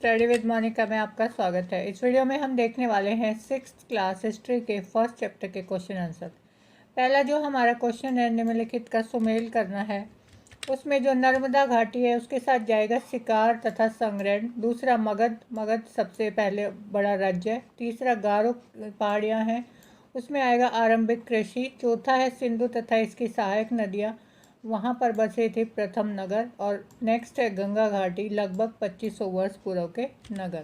Study with Monika में आपका स्वागत है। इस वीडियो में हम देखने वाले हैं 6th क्लास हिस्ट्री के फर्स्ट चैप्टर के क्वेश्चन आंसर। पहला जो हमारा क्वेश्चन है, निम्नलिखित का सुमेल करना है। उसमें जो नर्मदा घाटी है उसके साथ जाएगा शिकार तथा संग्रहण। दूसरा मगध सबसे पहले बड़ा राज्य है। तीसरा गारो पहाड़ियाँ हैं, उसमें आएगा आरंभिक कृषि। चौथा है सिंधु तथा इसकी सहायक नदियाँ, वहाँ पर बसे थे प्रथम नगर। और नेक्स्ट है गंगा घाटी, लगभग 2500 वर्ष पूर्व के नगर।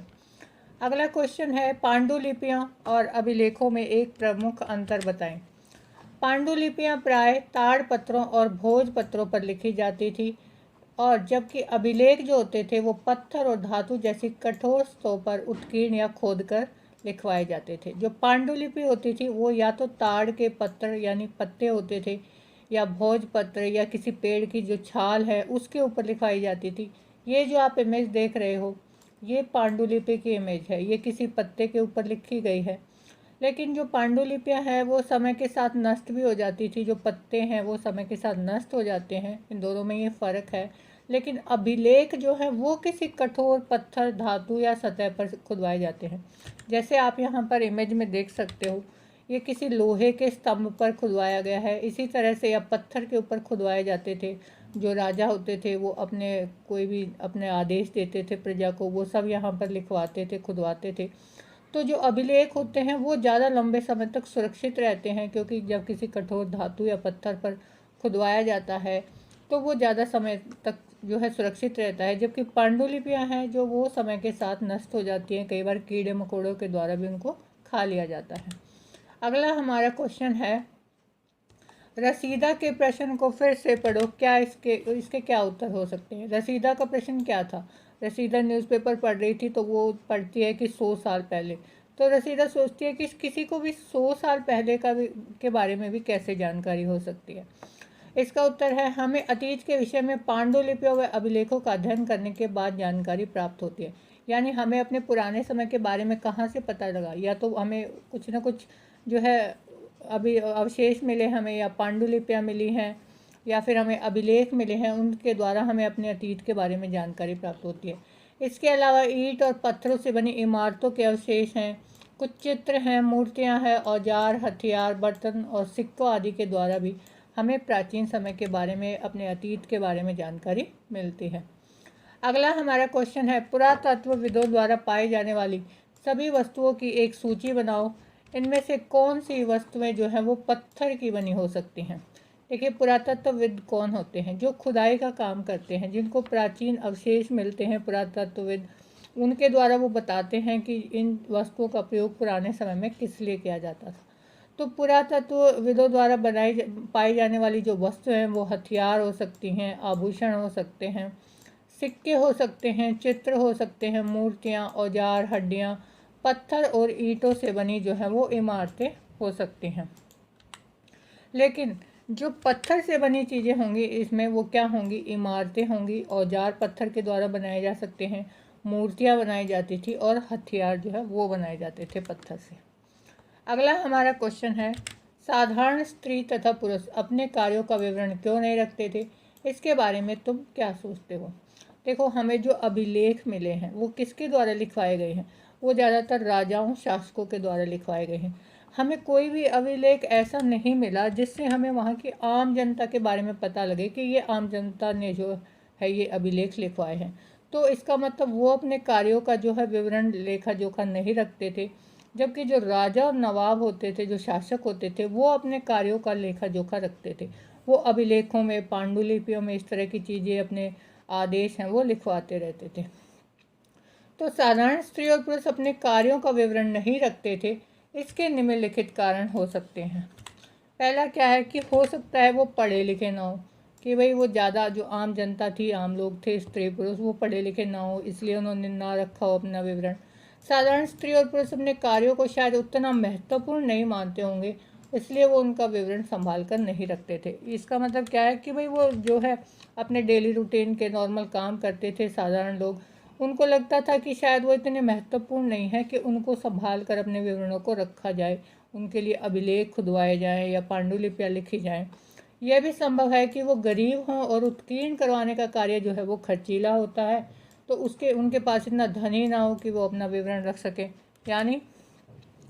अगला क्वेश्चन है पांडुलिपियाँ और अभिलेखों में एक प्रमुख अंतर बताएं। पांडुलिपियाँ प्राय ताड़ पत्रों और भोज पत्रों पर लिखी जाती थी, और जबकि अभिलेख जो होते थे वो पत्थर और धातु जैसी कठोर स्तूपों पर उत्कीर्ण या खोदकर लिखवाए जाते थे। जो पांडुलिपि होती थी वो या तो ताड़ के पत्थर यानी पत्ते होते थे, या भोजपत्र या किसी पेड़ की जो छाल है उसके ऊपर लिखवाई जाती थी। ये जो आप इमेज देख रहे हो, ये पांडुलिपि की इमेज है, ये किसी पत्ते के ऊपर लिखी गई है। लेकिन जो पांडुलिपियाँ हैं वो समय के साथ नष्ट भी हो जाती थी, जो पत्ते हैं वो समय के साथ नष्ट हो जाते हैं। इन दोनों में ये फ़र्क है। लेकिन अभिलेख जो है वो किसी कठोर पत्थर, धातु या सतह पर खुदवाए जाते हैं। जैसे आप यहाँ पर इमेज में देख सकते हो, ये किसी लोहे के स्तंभ पर खुदवाया गया है। इसी तरह से या पत्थर के ऊपर खुदवाए जाते थे। जो राजा होते थे वो अपने कोई भी अपने आदेश देते थे प्रजा को, वो सब यहाँ पर लिखवाते थे, खुदवाते थे। तो जो अभिलेख होते हैं वो ज़्यादा लंबे समय तक सुरक्षित रहते हैं, क्योंकि जब किसी कठोर धातु या पत्थर पर खुदवाया जाता है तो वो ज़्यादा समय तक जो है सुरक्षित रहता है। जबकि पांडुलिपियाँ हैं जो वो समय के साथ नष्ट हो जाती हैं, कई बार कीड़े मकोड़ों के द्वारा भी उनको खा लिया जाता है। अगला हमारा क्वेश्चन है, रसीदा के प्रश्न को फिर से पढ़ो, क्या इसके क्या उत्तर हो सकते हैं। रसीदा का प्रश्न क्या था? रसीदा न्यूज़पेपर पढ़ रही थी, तो वो पढ़ती है कि 100 साल पहले। तो रसीदा सोचती है कि किसी को भी 100 साल पहले के बारे में भी कैसे जानकारी हो सकती है। इसका उत्तर है, हमें अतीत के विषय में पांडुलिपियों व अभिलेखों का अध्ययन करने के बाद जानकारी प्राप्त होती है। यानी हमें अपने पुराने समय के बारे में कहाँ से पता लगा? या तो हमें कुछ ना कुछ जो है अभी अवशेष मिले हमें, या पांडुलिपियाँ मिली हैं, या फिर हमें अभिलेख मिले हैं, उनके द्वारा हमें अपने अतीत के बारे में जानकारी प्राप्त होती है। इसके अलावा ईंट और पत्थरों से बनी इमारतों के अवशेष हैं, कुछ चित्र हैं, मूर्तियां हैं, औजार, हथियार, बर्तन और सिक्कों आदि के द्वारा भी हमें प्राचीन समय के बारे में, अपने अतीत के बारे में जानकारी मिलती है। अगला हमारा क्वेश्चन है, पुरातत्वविदों द्वारा पाई जाने वाली सभी वस्तुओं की एक सूची बनाओ। इनमें से कौन सी वस्तुएं जो हैं वो पत्थर की बनी हो सकती हैं? देखिए, पुरातत्वविद कौन होते हैं? जो खुदाई का काम करते हैं, जिनको प्राचीन अवशेष मिलते हैं, पुरातत्वविद उनके द्वारा वो बताते हैं कि इन वस्तुओं का प्रयोग पुराने समय में किस लिए किया जाता था। तो पुरातत्वविदों द्वारा पाई जाने वाली जो वस्तु हैं वो हथियार हो सकती हैं, आभूषण हो सकते हैं, सिक्के हो सकते हैं, चित्र हो सकते हैं, मूर्तियाँ, औजार, हड्डियाँ, पत्थर और ईंटों से बनी जो है वो इमारतें हो सकती हैं। लेकिन जो पत्थर से बनी चीज़ें होंगी इसमें वो क्या होंगी? इमारतें होंगी। औजार पत्थर के द्वारा बनाए जा सकते हैं, मूर्तियाँ बनाई जाती थी, और हथियार जो है वो बनाए जाते थे पत्थर से। अगला हमारा क्वेश्चन है, साधारण स्त्री तथा पुरुष अपने कार्यों का विवरण क्यों नहीं रखते थे? इसके बारे में तुम क्या सोचते हो? देखो, हमें जो अभिलेख मिले हैं वो किसके द्वारा लिखवाए गए हैं? वो ज़्यादातर राजाओं, शासकों के द्वारा लिखवाए गए हैं। हमें कोई भी अभिलेख ऐसा नहीं मिला जिससे हमें वहाँ की आम जनता के बारे में पता लगे कि ये आम जनता ने जो है ये अभिलेख लिखवाए हैं। तो इसका मतलब वो अपने कार्यों का जो है विवरण, लेखा जोखा नहीं रखते थे। जबकि जो राजा और नवाब होते थे, जो शासक होते थे, वो अपने कार्यों का लेखा जोखा रखते थे। वो अभिलेखों में, पांडुलिपियों में इस तरह की चीज़ें, अपने आदेश हैं वो लिखवाते रहते थे। तो साधारण स्त्री और पुरुष अपने कार्यों का विवरण नहीं रखते थे। इसके निम्नलिखित कारण हो सकते हैं। पहला क्या है कि हो सकता है वो पढ़े लिखे ना हो, कि भाई वो ज़्यादा जो आम जनता थी, आम लोग थे, स्त्री पुरुष, वो पढ़े लिखे ना हो, इसलिए उन्होंने ना रखा हो अपना विवरण। साधारण स्त्री और पुरुष अपने कार्यों को शायद उतना महत्वपूर्ण नहीं मानते होंगे, इसलिए वो उनका विवरण संभाल कर नहीं रखते थे। इसका मतलब क्या है कि भाई वो जो है अपने डेली रूटीन के नॉर्मल काम करते थे साधारण लोग, उनको लगता था कि शायद वो इतने महत्वपूर्ण नहीं है कि उनको संभाल कर अपने विवरणों को रखा जाए, उनके लिए अभिलेख खुदवाए जाएँ या पांडुलिपियाँ लिखी जाएँ। यह भी संभव है कि वो गरीब हों और उत्कीर्ण करवाने का कार्य जो है वो खर्चीला होता है, तो उसके उनके पास इतना धन ही ना हो कि वो अपना विवरण रख सके। यानी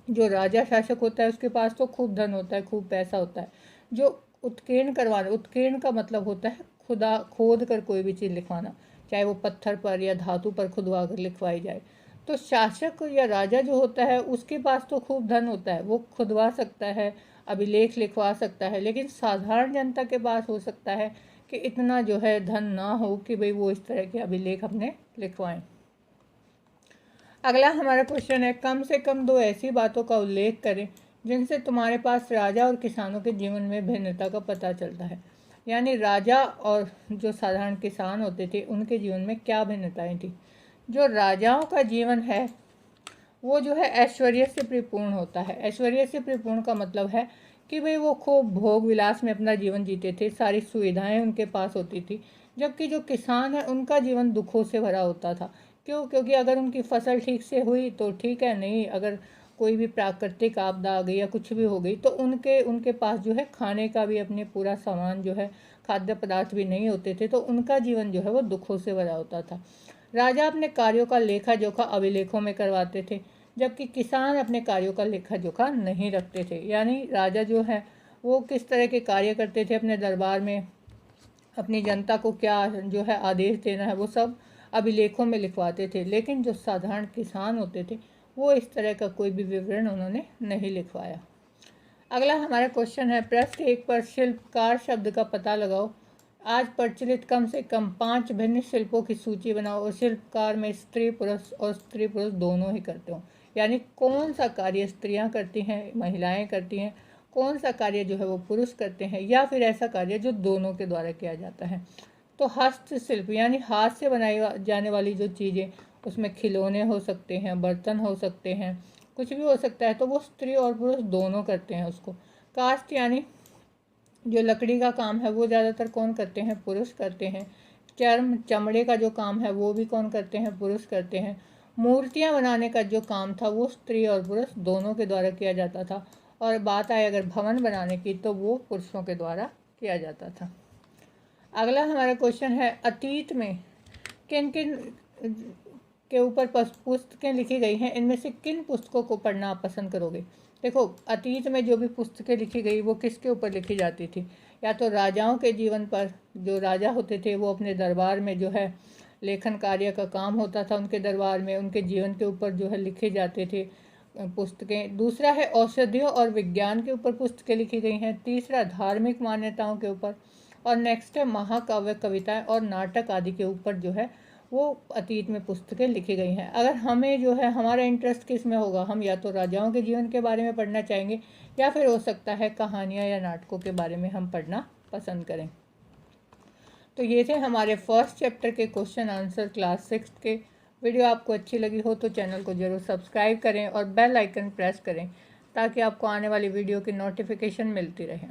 जो राजा शासक होता है उसके पास तो खूब धन होता है, खूब पैसा होता है। जो उत्कीर्ण का मतलब होता है खुदा खोद कर कोई भी चीज़ लिखवाना, चाहे वो पत्थर पर या धातु पर खुदवा कर लिखवाई जाए। तो शासक या राजा जो होता है उसके पास तो खूब धन होता है, वो खुदवा सकता है, अभिलेख लिखवा सकता है। लेकिन साधारण जनता के पास हो सकता है कि इतना जो है धन ना हो कि भाई वो इस तरह के अभिलेख अपने लिखवाएं। अगला हमारा क्वेश्चन है, कम से कम 2 ऐसी बातों का उल्लेख करें जिनसे तुम्हारे पास राजा और किसानों के जीवन में भिन्नता का पता चलता है। यानी राजा और जो साधारण किसान होते थे उनके जीवन में क्या भिन्नताएं थी। जो राजाओं का जीवन है वो जो है ऐश्वर्य से परिपूर्ण होता है। ऐश्वर्य से परिपूर्ण का मतलब है कि भाई वो खूब भोग विलास में अपना जीवन जीते थे, सारी सुविधाएं उनके पास होती थी। जबकि जो किसान है उनका जीवन दुखों से भरा होता था। क्यों? क्योंकि अगर उनकी फसल ठीक से हुई तो ठीक है, नहीं अगर कोई भी प्राकृतिक आपदा आ गई या कुछ भी हो गई तो उनके पास जो है खाने का भी अपने पूरा सामान जो है, खाद्य पदार्थ भी नहीं होते थे। तो उनका जीवन जो है वो दुखों से भरा होता था। राजा अपने कार्यों का लेखा जोखा अभिलेखों में करवाते थे, जबकि किसान अपने कार्यों का लेखा जोखा नहीं रखते थे। यानी राजा जो है वो किस तरह के कार्य करते थे अपने दरबार में, अपनी जनता को क्या जो है आदेश देना है, वो सब अभिलेखों में लिखवाते थे। लेकिन जो साधारण किसान होते थे वो इस तरह का कोई भी विवरण उन्होंने नहीं लिखवाया। अगला हमारा क्वेश्चन है, पृष्ठ 1 पर शिल्पकार शब्द का पता लगाओ। आज प्रचलित कम से कम 5 भिन्न शिल्पों की सूची बनाओ और शिल्पकार में स्त्री पुरुष दोनों ही करते हो। यानी कौन सा कार्य स्त्रियां करती हैं, महिलाएं करती हैं, कौन सा कार्य जो है वो पुरुष करते हैं, या फिर ऐसा कार्य जो दोनों के द्वारा किया जाता है। तो हस्तशिल्प यानी हाथ से बनाई जाने वाली जो चीज़ें, उसमें खिलौने हो सकते हैं, बर्तन हो सकते हैं, कुछ भी हो सकता है, तो वो स्त्री और पुरुष दोनों करते हैं उसको। कास्ट यानी जो लकड़ी का काम है वो ज़्यादातर कौन करते हैं? पुरुष करते हैं। चमड़े का जो काम है वो भी कौन करते हैं? पुरुष करते हैं। मूर्तियाँ बनाने का जो काम था वो स्त्री और पुरुष दोनों के द्वारा किया जाता था। और बात आए अगर भवन बनाने की तो वो पुरुषों के द्वारा किया जाता था। अगला हमारा क्वेश्चन है, अतीत में किन किन के ऊपर पुस्तकें लिखी गई हैं, इनमें से किन पुस्तकों को पढ़ना आप पसंद करोगे। देखो, अतीत में जो भी पुस्तकें लिखी गई वो किसके ऊपर लिखी जाती थी? या तो राजाओं के जीवन पर, जो राजा होते थे वो अपने दरबार में जो है लेखन कार्य का काम होता था, उनके दरबार में उनके जीवन के ऊपर जो है लिखे जाते थे पुस्तकें। दूसरा है औषधियों और विज्ञान के ऊपर पुस्तकें लिखी गई हैं। तीसरा धार्मिक मान्यताओं के ऊपर। और नेक्स्ट है महाकाव्य, कविताएं और नाटक आदि के ऊपर जो है वो अतीत में पुस्तकें लिखी गई हैं। अगर हमें जो है हमारा इंटरेस्ट किस में होगा, हम या तो राजाओं के जीवन के बारे में पढ़ना चाहेंगे या फिर हो सकता है कहानियाँ या नाटकों के बारे में हम पढ़ना पसंद करें। तो ये थे हमारे फर्स्ट चैप्टर के क्वेश्चन आंसर क्लास 6 के। वीडियो आपको अच्छी लगी हो तो चैनल को ज़रूर सब्सक्राइब करें और बेल आइकन प्रेस करें ताकि आपको आने वाली वीडियो की नोटिफिकेशन मिलती रहे।